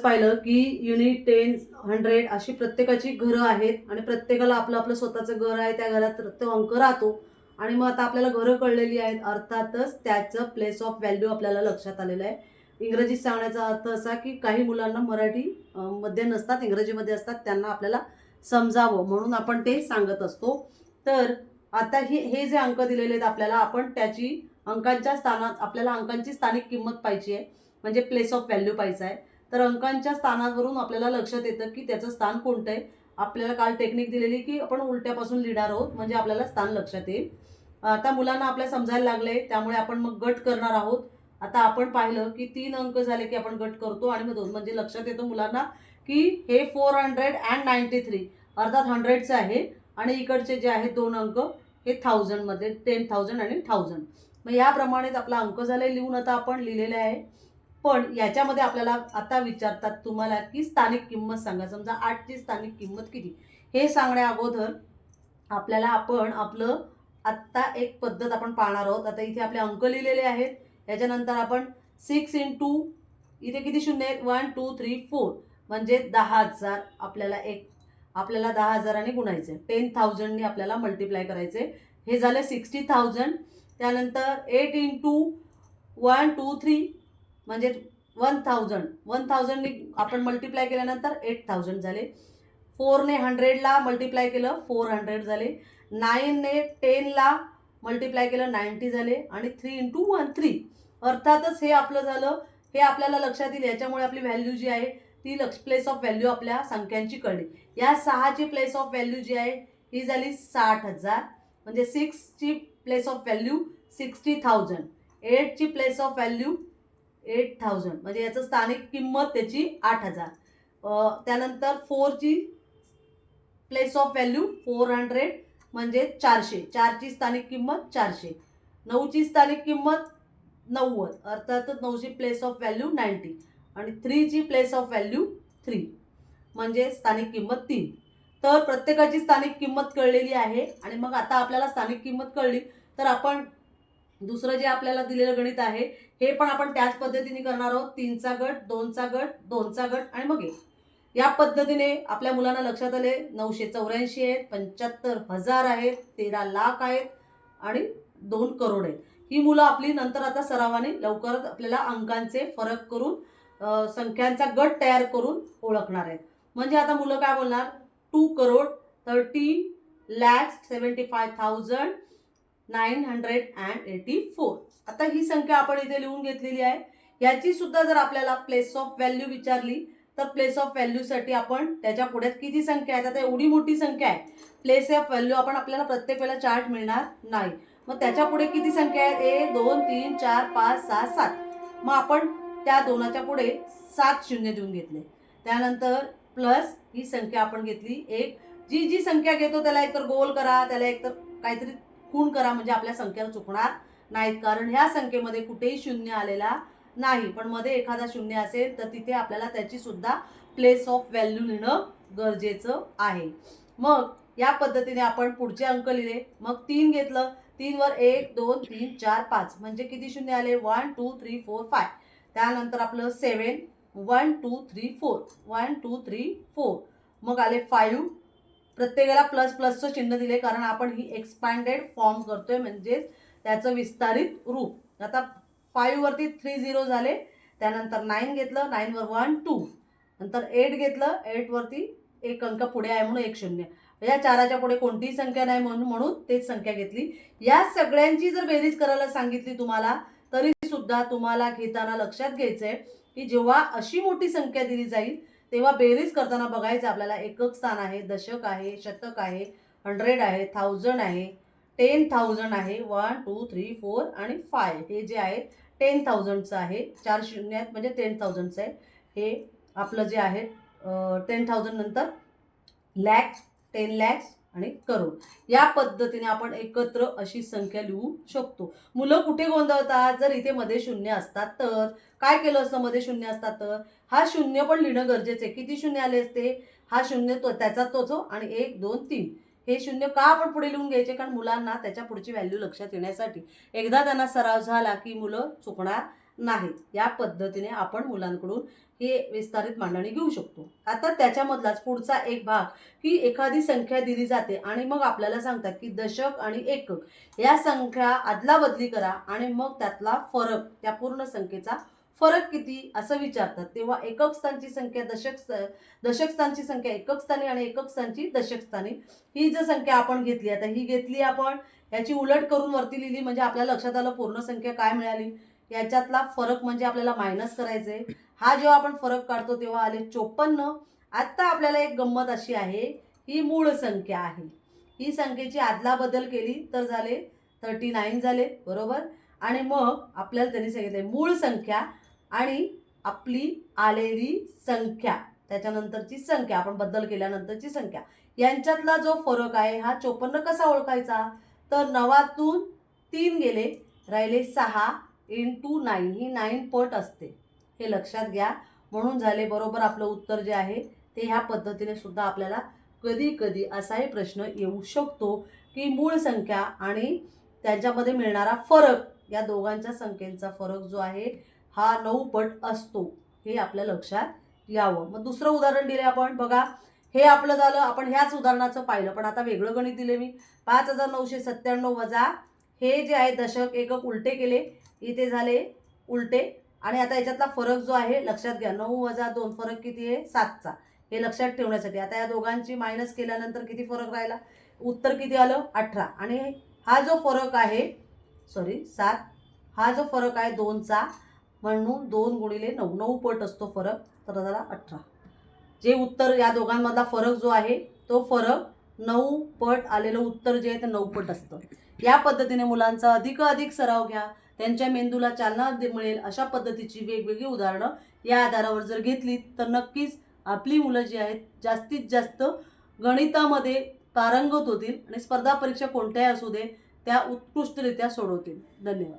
पाहिलं की युनिट 10, 100 अशी प्रत्येकाची घरं आहेत आणि प्रत्येकाला आपलं आपलं स्वतःचं घर आहे. त्या घरात तो अंक राहतो आणि मग आता आपल्याला घरं कळलेली आहेत. अर्थातच त्याचं प्लेस ऑफ व्हॅल्यू आपल्याला लक्षात आलेलं आहे. इंग्रजीत सांगण्याचा अर्थ असा की काही मुलांना मराठी मध्ये नसतात, इंग्रजीमध्ये असतात, त्यांना आपल्याला समजावं म्हणून आपण ते सांगत असतो. तर आता हे जे अंक दिलेले आहेत आपल्याला, आपण त्याची अंकांच्या स्थानात आपल्याला अंकांची स्थानिक किंमत पाहिजे आहे, म्हणजे प्लेस ऑफ व्हॅल्यू पाहिजे आहे. तर अंकांच्या स्थानावरून आपल्याला लक्षात येतं की त्याचं स्थान कोणतं आहे. आपल्याला काल टेक्निक दिलेली की आपण उलट्यापासून लिहिणार आहोत, म्हणजे आपल्याला स्थान लक्षात येईल. आता मुलांना आपल्या समजायला लागले, त्यामुळे आपण मग गट करणार आहोत. आता आपण पाहिलं की 3 अंक झाले की आपण गट करतो आणि मग 2 म्हणजे लक्षात येतं मुलांना की हे 493 अर्थात 100चं आहे आणि इकडचे जे आहेत 2 अंक हे 1000 मध्ये 10,000 आणि 1000. मग याप्रमाणेच आपला अंक झाले लिहून. आता आपण लिहिलेले आहे. पण याच्यामध्ये आपल्याला आता विचारतात तुम्हाला की स्थानिक किंमत सांगा. समजा 8ची स्थानिक किंमत किती, हे सांगण्या अगोदर आपल्याला आपण आपलं आत्ता एक पद्धत आपण पाहणार आहोत. आता इथे आपले अंक लिहिलेले आहेत. याच्यानंतर आपण 6 इंटू इथे किती शून्य आहेत, 1 2 3 4 म्हणजे 10,000. आपल्याला 10,000ने गुणायचे, 10,000ने आपल्याला मल्टिप्लाय करायचे. हे झाले 60,000. त्यानंतर 8 इंटू 1 2 3 म्हणजे 1000. 1000ने आपण मल्टिप्लाय केल्यानंतर 8000 झाले. 4ने 100ला मल्टिप्लाय केलं 400 झाले. 9ने 10ला मल्टिप्लाय केलं 90 झाले. आणि 3 इंटू 1 3. अर्थातच हे आपलं झालं. हे आपल्याला लक्षात येईल. याच्यामुळे आपली व्हॅल्यू जी आहे ती प्लेस ऑफ व्हॅल्यू आपल्या संख्यांची कळली. या 6ची प्लेस ऑफ व्हॅल्यू जी आहे ही झाली 60,000. म्हणजे 6ची प्लेस ऑफ व्हॅल्यू 60,000. 8ची प्लेस ऑफ व्हॅल्यू 8,000 म्हणजे याचं स्थानिक किंमत त्याची 8,000. त्यानंतर 4ची प्लेस ऑफ व्हॅल्यू 400 म्हणजे 400. 4ची स्थानिक किंमत 400. 9ची स्थानिक किंमत 90 अर्थातच 9ची प्लेस ऑफ व्हॅल्यू 90. आणि 3ची प्लेस ऑफ व्हॅल्यू 3 म्हणजे स्थानिक किंमत 3. तर प्रत्येकाची स्थानिक किंमत कळलेली आहे. आणि मग आता आपल्याला स्थानिक किंमत कळली तर आपण दुसरं जे आपल्याला दिलेलं गणित आहे हे पण आपण त्याच पद्धतीने करणार आहोत. 3चा गट, 2चा गट, 2चा गट आणि मग 1. या पद्धतीने आपल्या मुलांना लक्षात आले 984 आहेत, 75,000 आहेत, 13 लाख आहेत आणि 2 करोड आहेत. ही मुलं आपली नंतर आता सरावाने लवकरच आपल्याला अंकांचे फरक करून संख्यांचा गट तयार करून ओळखणार आहेत. म्हणजे आता मुलं काय बोलणार, 2,30,75,984. आता ही संख्या आपण इथे लिहून घेतलेली आहे. याची सुद्धा जर आपल्याला प्लेस ऑफ व्हॅल्यू विचारली तर प्लेस ऑफ व्हॅल्यूसाठी आपण त्याच्या पुढे किती संख्या आहेत. आता एवढी मोठी संख्या आहे, प्लेस ऑफ व्हॅल्यू आपल्याला प्रत्येक वेळेला चार्ट मिळणार नाही. मग त्याच्या पुढे किती संख्या आहेत, 1 2 3 4 5 6 7. मग आपण त्या 2च्या पुढे 7 शून्य देऊन घेतले. त्यानंतर प्लस ही संख्या आपण घेतली 1. जी संख्या घेतो त्याला एकतर गोल करा, त्याला एकतर काहीतरी खूण करा, म्हणजे आपल्या संख्या चुकणार नाहीत. कारण ह्या संख्येमध्ये कुठेही शून्य आलेला नाही. पण मध्ये एखादा शून्य असेल तर तिथे आपल्याला त्याची सुद्धा प्लेस ऑफ व्हॅल्यू लिहिणं गरजेचं आहे. मग या पद्धतीने आपण पुढचे अंक लिहिले. मग 3 घेतलं, 3 वर 1 2 3 4 5 म्हणजे किती शून्य आले, 1 2 3 4 5. त्यानंतर आपलं 7 1 2 3 4 1 2 3 4. मग आले 5. प्रत्येकाला प्लस प्लसचं चिन्ह दिले कारण आपण ही एक्सपॅन्डेड फॉर्म करतोय, म्हणजेच त्याचं विस्तारित रूप. आता 5 वरती 3 0 झाले. त्यानंतर 9 घेतलं, 9 वर 1 2. नंतर 8 घेतलं, 8 वरती एक अंक पुढे आहे म्हणून 1 0. या 4च्या पुढे कोणतीही संख्या नाही म्हणून तेच संख्या घेतली. या सगळ्यांची जर बेरीज करायला सांगितली तुम्हाला तरी सुद्धा तुम्हाला घेताना लक्षात घ्यायचंय की जेव्हा अशी मोठी संख्या दिली जाईल तेव्हा बेरीज करताना बघायचं आपल्याला एकक स्थान आहे, दशक आहे, शतक आहे, 100 आहे, 1000 आहे, 10,000 आहे, 1 2 3 4 आणि 5. हे जे आहे 10,000चं आहे. 4 शून्य आहेत म्हणजे 10,000चं आहे. हे आपलं जे आहे 10,000 नंतर लॅक्स, 10 लॅक्स आणि करोड. या पद्धतीने आपण एकत्र अशी संख्या लिहू शकतो. मुलं कुठे गोंधळतात, जर इथे मध्ये शून्य असतात तर काय केलं असतं, मध्ये शून्य असतात तर हा शून्य पण लिहिणं गरजेचं आहे. किती शून्य आले असते, हा शून्य तो त्याचा तोच आणि 1 2 3. हे शून्य का आपण पुढे लिहून घ्यायचे, कारण मुलांना त्याच्या पुढची व्हॅल्यू लक्षात येण्यासाठी. एकदा त्यांना सराव झाला की मुलं चुकणार नाहीत. या पद्धतीने आपण मुलांकडून हे विस्तारित मांडणी घेऊ शकतो. आता त्याच्यामधलाच पुढचा एक भाग की एखादी संख्या दिली जाते आणि मग आपल्याला सांगतात की दशक आणि एकक या संख्या अदलाबदली करा आणि मग त्यातला फरक, त्या पूर्ण संख्येचा फरक किती असं विचारतात. तेव्हा एकक स्थानची संख्या दशक स्थानची संख्या एकक स्थानी आणि एकक स्थानची दशक स्थानी ही जर संख्या आपण घेतली, आता ही घेतली आपण, याची उलट करून वरती लिहिली म्हणजे आपल्याला लक्षात आलं पूर्ण संख्या काय मिळाली. याच्यातला फरक म्हणजे आपल्याला मायनस करायचे. हा जेव्हा आपण फरक काढतो तेव्हा आले 54. आत्ता आपल्याला एक गंमत अशी आहे, ही मूळ संख्या आहे. ही संख्येची अदलाबदल केली तर झाले 39 झाले, बरोबर. आणि मग आपल्याला त्यांनी सांगितले मूळ संख्या आणि आपली आलेली संख्या, त्याच्यानंतरची संख्या आपण बदल केल्यानंतरची संख्या यांच्यातला जो फरक आहे हा 54 कसा ओळखायचा. तर 9तून 3 गेले, राहिले 6 × 9, ही 9 पट असते, हे लक्षात घ्या. म्हणून झाले बरोबर आपलं उत्तर जे आहे ते ह्या पद्धतीने सुद्धा आपल्याला कधी कधी असाही प्रश्न येऊ शकतो की मूळ संख्या आणि त्याच्यामध्ये मिळणारा फरक, या दोघांच्या संख्येचा फरक जो आहे हा 9 पट असतो, हे आपल्या लक्षात यावं. मग दुसरं उदाहरण दिले आपण, बघा. हे आपलं झालं, आपण ह्याच उदाहरणाचं पाहिलं, पण आता वेगळं गणित दिले मी. 5997 वजा हे जे आहे दशक एकक उलटे केले, इथे झाले उलटे. आणि आता याच्यातला फरक जो आहे लक्षात घ्या, 9 - 2 फरक किती आहे 7चा, हे लक्षात ठेवण्यासाठी. आता या दोघांची मायनस केल्यानंतर किती फरक राहिला, उत्तर किती आलं 18. आणि हा जो फरक आहे 7, हा जो फरक आहे 2चा, म्हणून 2 × 9, 9 पट असतो फरक, तर झाला 18. जे उत्तर या दोघांमधला फरक जो आहे तो फरक 9 पट आलेलं उत्तर जे आहे ते 9 पट असतं. या पद्धतीने मुलांचा अधिकाधिक सराव घ्या, त्यांच्या मेंदूला चालना मिळेल. अशा पद्धतीची वेगवेगळी उदाहरणं या आधारावर जर घेतली तर नक्कीच आपली मुलं जी आहेत जास्तीत जास्त गणितामध्ये पारंगत होतील आणि स्पर्धा परीक्षा कोणत्याही असू दे त्या उत्कृष्टरित्या सोडवतील. धन्यवाद.